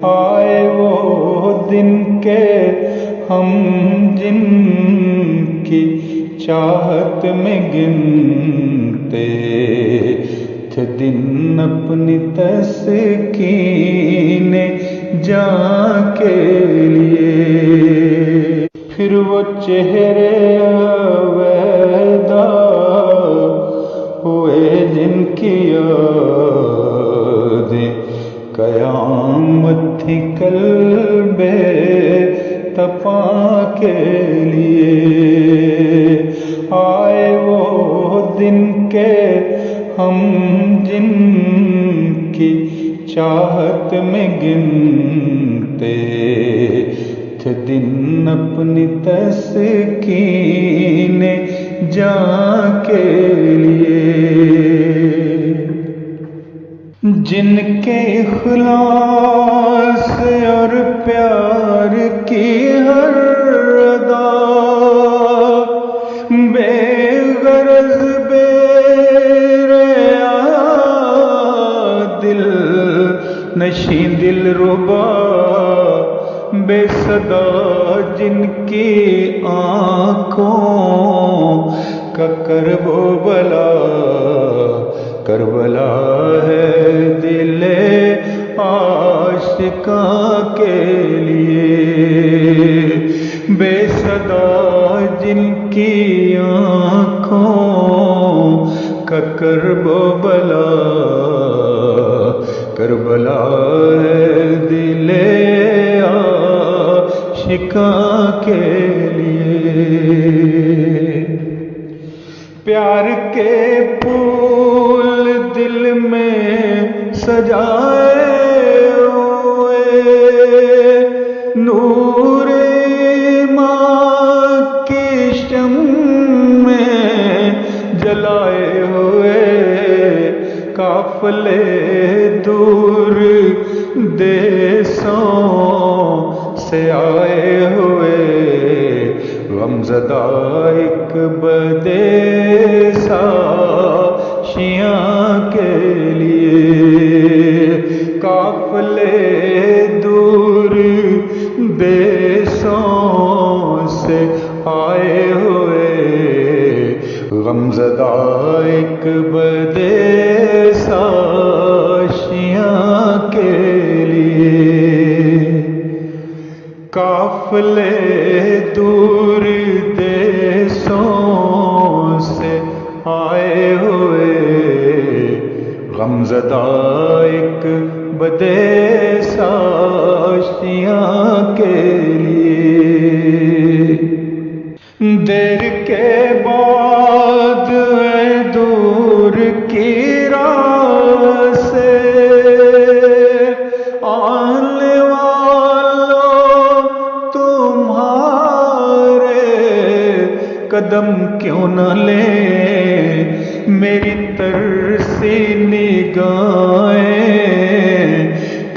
آئے وہ دن کے ہم جن کی چاہت میں گنتے تھے دن اپنی تسکین جاں کے لیے، پھر وہ چہرے عویدہ ہوئے جن کی یادیں قیامت تھی قلب تپاں کے لیے۔ آئے وہ دن کے ہم جن کی چاہت میں گنتے تھے دن اپنی تسکین جاں کے لیے، جن کے اخلاص اور پیار کی ہر ادا بے غرض بے ریا دل نشیں دل ربا بے صدا، جن کی آنکھوں کا کرب و بلا کربلا ہے دل عاشقاں کے لیے، بے صدا جن کی آنکھوں کا کرب و بلا کربلا ہے دل عاشقاں کے لیے۔ پیار کے پھول دل میں سجائے ہوئے، نور ایمان کی شمع جلائے ہوئے، قافلے دور دیسوں سے آئے ہوئے، غمزدہ ایک بدیسا شیعاں کے لیے، قافلے دور دیسوں سے آئے ہوئے، غمزدہ ایک بدیسا شیعاں کے لیے، قافلے دور دیسوں سے آئے ہوئے، غمزدہ ایک بدیسا شیعاں کے لیے۔ دیر کے بعد اے دور کی راہ سے آنے والوں تمہارے قدم کیوں نہ لیں، میری ترسی نگاہیں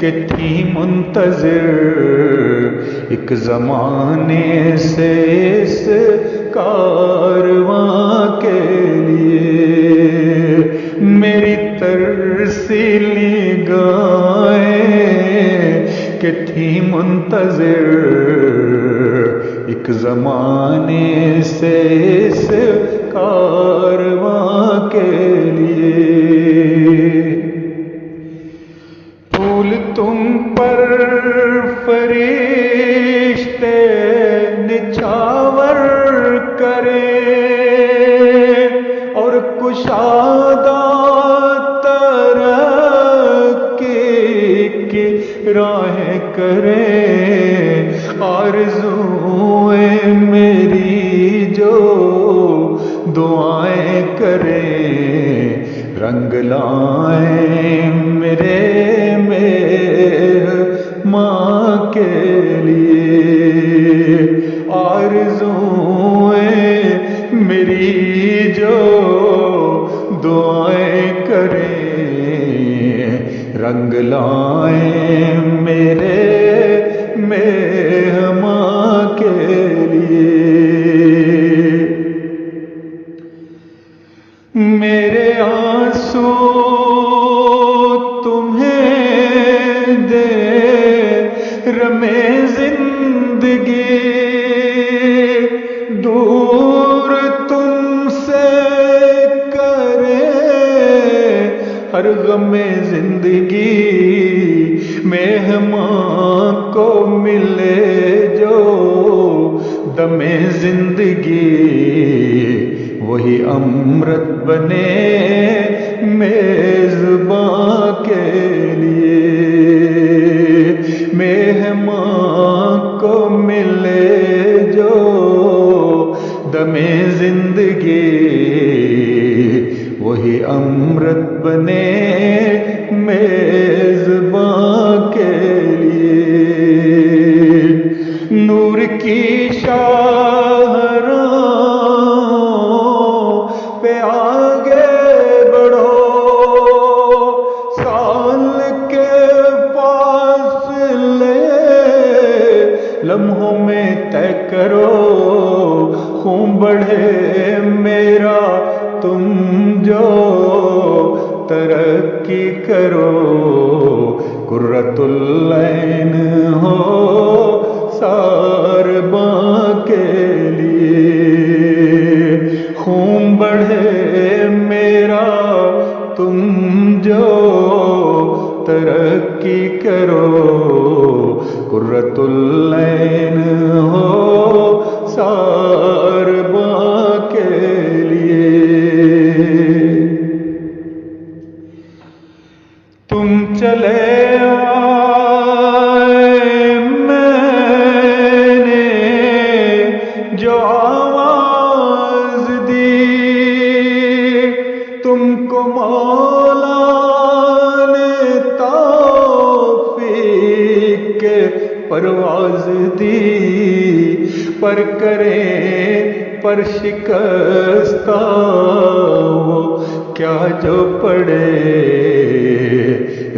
کہ تھی منتظر ایک زمانے سے اس کارواں کے لیے، میری ترسی نگاہیں کہ تھی منتظر ایک زمانے سے اس کارواں کے لیے۔ پھول تم پر فرشتے نچھاور کریں اور کشادہ ترقی کی راہیں کریں، آرزوئیں میری جو دعائیں کریں، رنگ لائیں میرے ماں کے لیے، آرزوئیں میری جو دعائیں کریں، رنگ لائیں میرے ماں کے لیے۔ میرے آنسو تمہیں دے دمِ زندگی دور تم سے کرے، ہر غم زندگی مہمان کو ملے جو دم زندگی، وہی امرت بنے میزباں کے لیے، مہمان کو ملے جو دم زندگی، وہی امرت بنے میزباں کے لیے۔ نور کی شاہراہ پہ آگے بڑھو، سال کے فاصلے لمحوں میں طے کرو، خون بڑھے میرا تم جو ترقی کرو، قرۃ العین ہو سارباں کے لیے، خون بڑھے میرا تم جو ترقی کرو، قرۃ العین ہو سارباں کے لیے۔ تم چلے آئے، میں نے جو آواز دی، تم کو مولا نے توفیق پرواز دی، پر کریں پر شکستہ وہ کیا جو پڑے،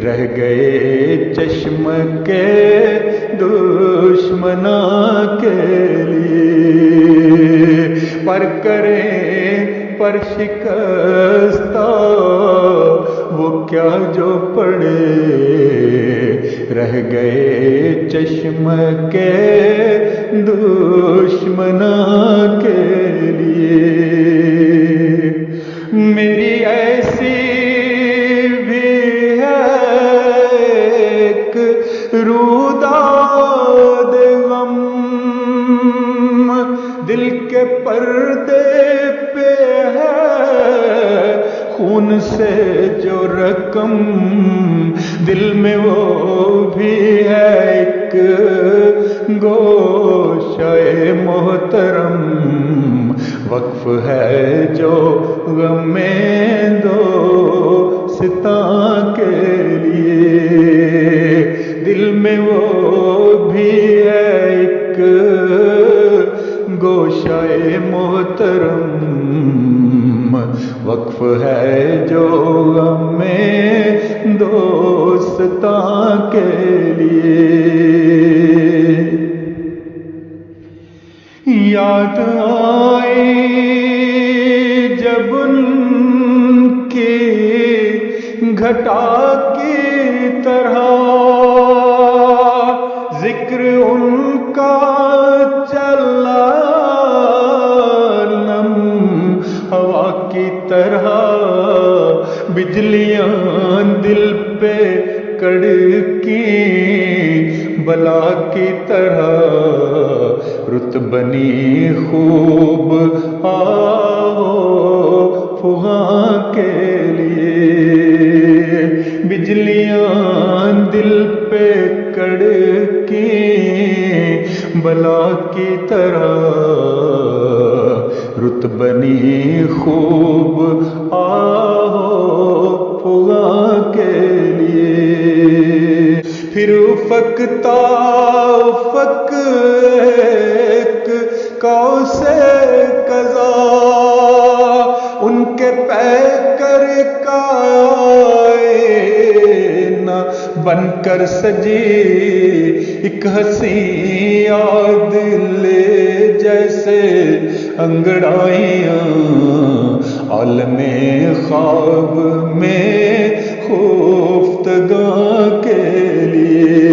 رہ گئے چشم کے دشمناں کے لیے، پر کریں پر شکستہ وہ کیا جو پڑے، رہ گئے چشم کے دشمناں کے لیے۔ میری ایسی بھی ہے ایک روداد غم، دل کے پردے پہ ہے خون سے جو رقم، دل میں وہ بھی ہے ایک گوشہ محترم، وقف ہے جو غم دوستاں کے لیے، دل میں وہ بھی ہے ایک گوشہ محترم، وقف ہے جو غم دوستاں کے لیے۔ یاد آئی جب ان کی گھٹا کی طرح، ذکر ان کا چلا نم ہوا کی طرح، بجلیاں دل پہ کڑکی بلا کی طرح، رت بنی خوب آہو فغاں کے لیے، بجلیاں دل پہ کڑکی بلا کی طرح، رت بنی خوب آہو فغاں کے لیے۔ پھر افق تا افق ایک کوسے قضا، ان کے پیکر کا آئینہ بن کر سجی ایک حسین یاد لے جیسے انگڑائیاں، عالم خواب میں خفتگاں کے لیے،